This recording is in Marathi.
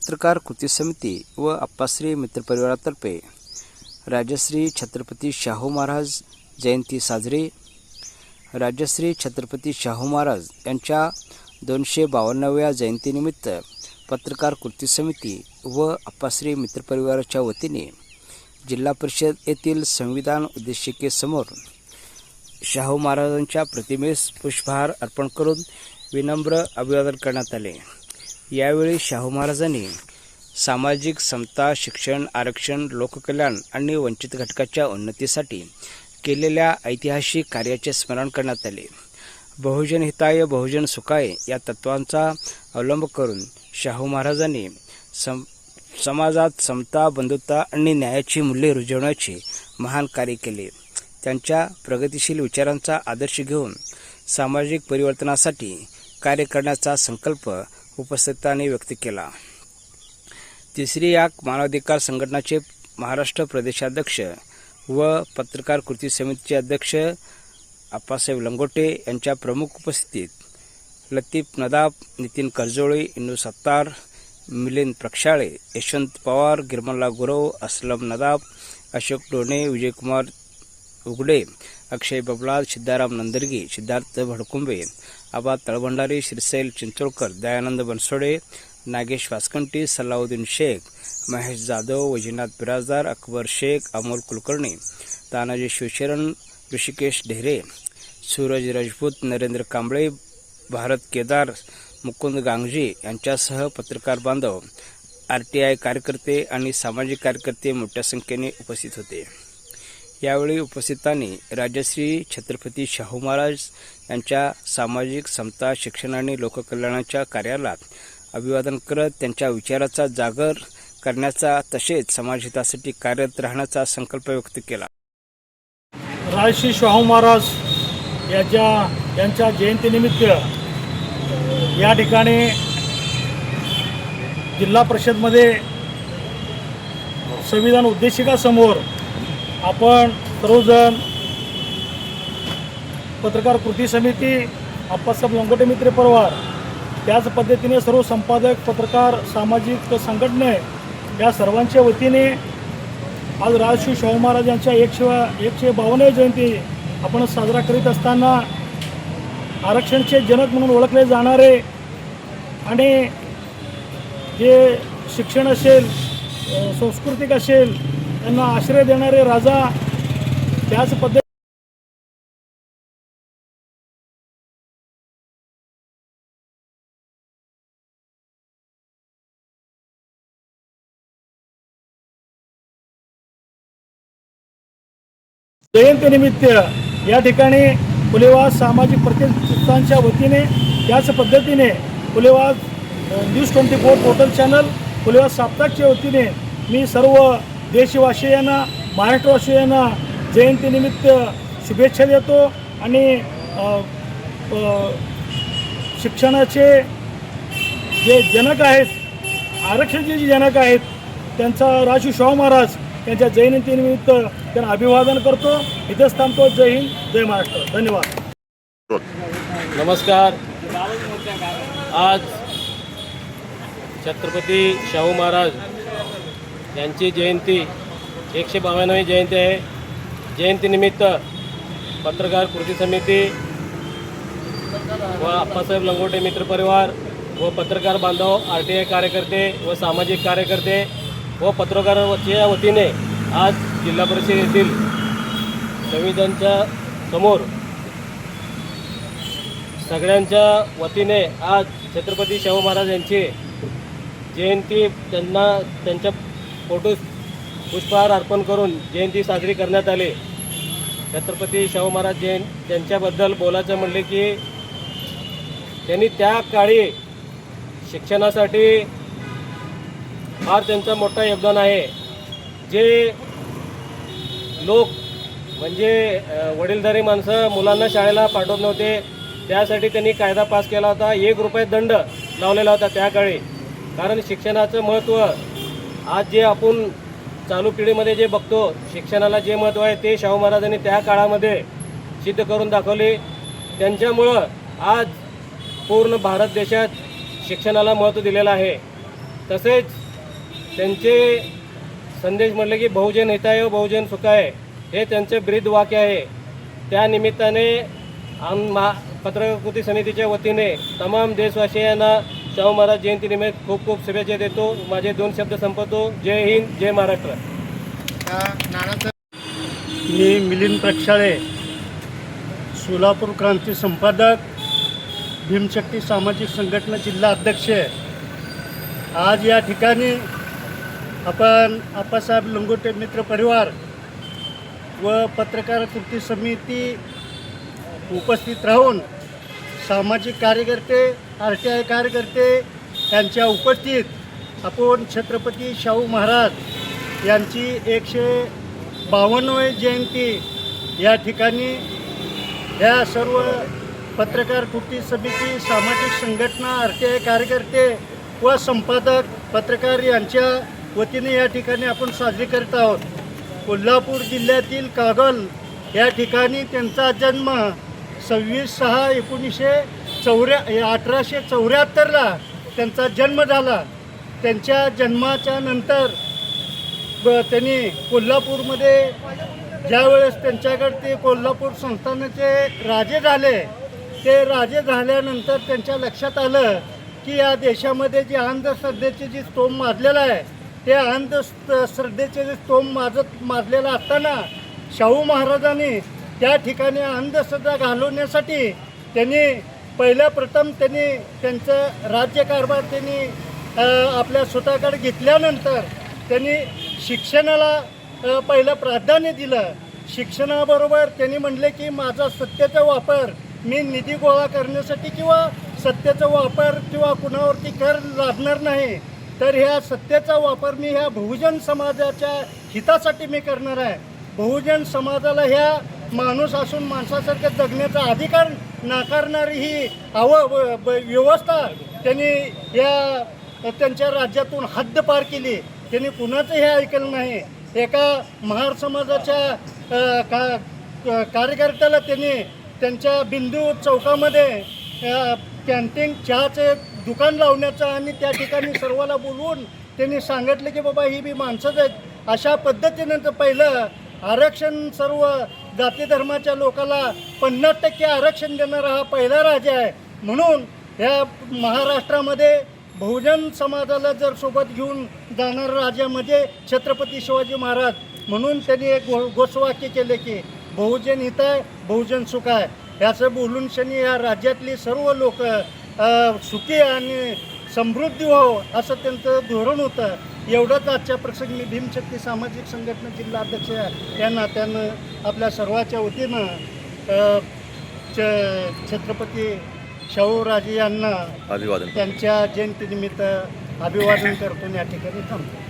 पत्रकार कृती समिती व अप्पाश्री मित्रपरिवारातर्फे राजश्री छत्रपती शाहू महाराज जयंती साजरी। राजश्री छत्रपती शाहू महाराज यांच्या 252व्या जयंतीनिमित्त पत्रकार कृती समिती व अप्पाश्री मित्रपरिवाराच्या वतीने जिल्हा परिषद येथील संविधान उद्देशिकेसमोर शाहू महाराजांच्या प्रतिमेस पुष्पहार अर्पण करून विनम्र अभिवादन करण्यात आले। यावेळी शाहू महाराजांनी सामाजिक समता, शिक्षण, आरक्षण, लोककल्याण आणि वंचित घटकाच्या उन्नतीसाठी केलेल्या ऐतिहासिक कार्याचे स्मरण करण्यात आले। बहुजन हिताय बहुजन सुखाय या तत्वांचा अवलंब करून शाहू महाराजांनी समाजात समता, बंधुता आणि न्यायाची मूल्ये रुजवण्याचे महान कार्य केले। त्यांच्या प्रगतिशील विचारांचा आदर्श घेऊन सामाजिक परिवर्तनासाठी कार्य करण्याचा संकल्प उपस्थितांनी व्यक्त केला। तिसरी या मानवाधिकार संघटनाचे महाराष्ट्र प्रदेशाध्यक्ष व पत्रकार कृती समितीचे अध्यक्ष आप्पासाहेब लंगोटे यांच्या प्रमुख उपस्थितीत लतीफ नदाब, नितीन करजोळे, इनू सत्तार, मिलिंद प्रक्षाळे, यशवंत पवार, गिरमल्ला गुरव, असलम नदाब, अशोक डोणे, विजयकुमार उगडे, अक्षय बबलाल, सिद्धाराम नंदरगी, सिद्धार्थ भडकुंबे, आबा तळभंडारी, श्रीशैल चिंचोळकर, दयानंद बनसोडे, नागेश वासकंटी, सलाउद्दीन शेख, महेश जाधव, वैजनाथ बिराजदार, अकबर शेख, अमोल कुलकर्णी, तानाजी शिवशरण, ऋषिकेश ढेरे, सूरज राजपूत, नरेंद्र कांबळे, भारत केदार, मुकुंद गांगजी यांच्यासह पत्रकार बांधव, RTI कार्यकर्ते आणि सामाजिक कार्यकर्ते मोठ्या संख्येने उपस्थित होते। यावेळी उपस्थितांनी राजश्री छत्रपती शाहू महाराज यांच्या सामाजिक समता, शिक्षण आणि लोककल्याणाच्या कार्याला अभिवादन करत त्यांच्या विचाराचा जागर करण्याचा तसेच समाजहितासाठी कार्यरत राहण्याचा संकल्प व्यक्त केला। राजश्री शाहू महाराज यांच्या जयंतीनिमित्त या ठिकाणी जिल्हा परिषदमध्ये संविधान उद्देशिकासमोर आपण सर्वजण पत्रकार कृती समिती, आप्पासाहेब लंगोटे मित्र परिवार, त्याच पद्धतीने सर्व संपादक, पत्रकार, सामाजिक संघटने या सर्वांच्या वतीने आज राजश्री शाहू महाराज यांच्या 152व्या जयंती आपण साजरा करीत असताना आरक्षणचे जनक म्हणून ओळखले जाणारे आणि जे शिक्षण असेल, सांस्कृतिक असेल, त्यांना आश्रय देणारे राजा, त्याच पद्धती जयंतीनिमित्त या ठिकाणी फुलेवास सामाजिक प्रतिष्ठानच्या वतीने, त्याच पद्धतीने फुलेवास न्यूज 24 पोर्टल चॅनल, फुलेवास साप्ताहिकच्या वतीने मी सर्व देशवासियांना, महाराष्ट्रवासियांना जयंतीनिमित्त शुभेच्छा देतो आणि शिक्षणाचे जे जनक आहेत, आरक्षणाचे जे जनक आहेत, त्यांचा राजश्री शाहू महाराज यांच्या जयंतीनिमित्त त्यांना अभिवादन करतो। इथेच थांबतो। जय हिंद, जय महाराष्ट्र, धन्यवाद। नमस्कार। आज छत्रपती शाहू महाराज यांची जयंती 152वी जयंती आहे। जयंतीनिमित्त पत्रकार कृती समिती व आप्पासाहेब लंगोटे मित्रपरिवार व पत्रकार बांधव, RTI कार्यकर्ते व सामाजिक कार्यकर्ते व पत्रकारांच्या वतीने आज जिल्हा परिषद येथील संविधानच्या समोर सगळ्यांच्या वतीने आज छत्रपती शाहू महाराज यांची जयंती, त्यांच्या फोटोस पुष्पहार अर्पण करून जयंती साजरी करण्यात आली। छत्रपती शाहू महाराज त्यांच्याबद्दल बोलायचं म्हणले की त्यांनी त्या काळी शिक्षणासाठी फार त्यांचं मोठं योगदान आहे। जे लोक म्हणजे वडीलधारी माणसं मुलांना शाळेला पाठवत नव्हते, त्यासाठी त्यांनी कायदा पास केला होता। 1 रुपये दंड लावलेला होता त्या काळी। कारण शिक्षणाचं महत्त्व आज जे आपण चालू पिढीमध्ये जे बघतो, शिक्षणाला जे महत्त्व आहे ते शाहू महाराजांनी त्या काळामध्ये सिद्ध करून दाखवले। त्यांच्यामुळं आज पूर्ण भारत देशात शिक्षणाला महत्त्व दिलेलं आहे। तसेच त्यांचे संदेश म्हटले की बहुजन हिताय व बहुजन सुखाय हे त्यांचे ब्रीद वाक्य आहे. त्या निमित्ताने पत्रकार कृती समितीच्या वतीने तमाम देशवासियांना शाहू महाराज जयंतीनिमित्त खूप खूप शुभेच्छा देतो. माझे 2 शब्द संपवतो. जय हिंद, जय महाराष्ट्र. मी मिलिंद प्रक्षाळे, सोलापूर क्रांती संपादक, भीमशक्ती सामाजिक संघटना जिल्हा अध्यक्ष. आज या ठिकाणी आपण आप्पासाहेब लंगोटे मित्र परिवार व पत्रकार कृती समिती उपस्थित राहून सामाजिक कार्यकर्ते, RTI कार्यकर्ते यांच्या उपस्थित आपण छत्रपती शाहू महाराज यांची 152वी जयंती या ठिकाणी या सर्व पत्रकार कृती समिती, सामाजिक संघटना, RTI कार्यकर्ते व संपादक पत्रकार यांच्या वतीने या ठिकाणी आपण साजरी करत आहोत. कोल्हापूर जिल्ह्यातील कागल या ठिकाणी त्यांचा जन्म 1874ला त्यांचा जन्म झाला. त्यांच्या जन्माच्या नंतर त्यांनी कोल्हापूरमध्ये ज्यावेळेस त्यांच्याकडे ते कोल्हापूर संस्थानाचे राजे झाले, ते राजे झाल्यानंतर त्यांच्या लक्षात आलं की या देशामध्ये जे अंधश्रद्धेचे जे स्तोम माजलेला आहे, ते अंधश्रद्धेचे जे स्तोम माजलेला असताना शाहू महाराजांनी त्या ठिकाणी अंधश्रद्धा घालवण्यासाठी त्यांनी प्रथम त्यांचं राज्यकारभार त्यांनी आपल्या स्वतःकडे घेतल्यानंतर त्यांनी शिक्षणाला पहिलं प्राधान्य दिलं. शिक्षणाबरोबर त्यांनी म्हणले की माझा सत्तेचा वापर मी निधी गोळा करण्यासाठी किंवा सत्तेचा वापर किंवा कुणावरती कर लादणार नाही, तर ह्या सत्तेचा वापर मी ह्या बहुजन समाजाच्या हितासाठी मी करणार आहे. बहुजन समाजाला ह्या माणूस असून माणसासारखं जगण्याचा अधिकार नाकारणारी ही व्यवस्था त्यांनी या त्यांच्या राज्यातून हद्द पार केली. त्यांनी कुणाचं हे ऐकलं नाही. एका महार समाजाच्या कार्यकर्त्याला त्यांनी त्यांच्या बिंदू चौकामध्ये कॅन्टीन चहाचे दुकान लावण्याचं आणि त्या ठिकाणी सर्वाला बोलवून त्यांनी सांगितलं की बाबा ही बी माणसंच आहेत. अशा पद्धतीनं तर पहिलं आरक्षण सर्व जाती धर्माच्या लोकांना 50% आरक्षण देणारा हा पहिला राजा आहे. म्हणून ह्या महाराष्ट्रामध्ये बहुजन समाजाला जर सोबत घेऊन जाणारा राजा म्हणजे छत्रपती शिवाजी महाराज. म्हणून त्यांनी एक घोषवाक्य केले की बहुजन हिताय बहुजन सुखाय. याचं बोलून शनी या राज्यातली सर्व लोक सुखी आणि समृद्धी व्हावं असं त्यांचं धोरण होतं. एवढंच आजच्या प्रसंगी भीमशक्ती सामाजिक संघटना जिल्हा अध्यक्ष या नात्यानं आपल्या सर्वांच्या वतीनं छत्रपती शाहूराजे यांना अभिवादन त्यांच्या जयंतीनिमित्त अभिवादन करतो या ठिकाणी थांबतो.